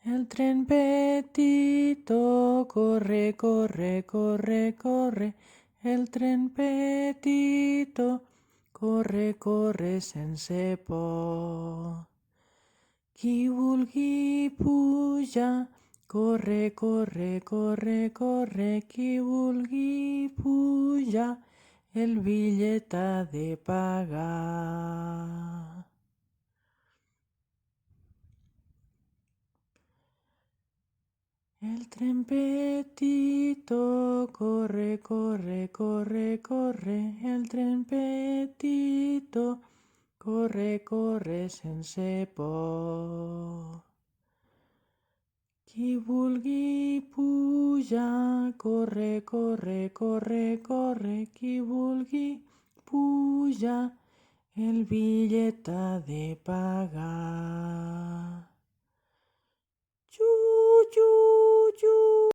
El tren petito corre, corre, corre, corre. El tren petito corre, corre sense por. Qui vulgui pujar, corre, corre, corre, corre. Qui vulgui pujar, el bitllet ha de pagar. El tren petito corre, corre, corre, corre. El tren petito corre, corre sense por. Qui vulgui pujar, corre, corre, corre, corre. Qui vulgui pujar, el bitllet ha de pagar.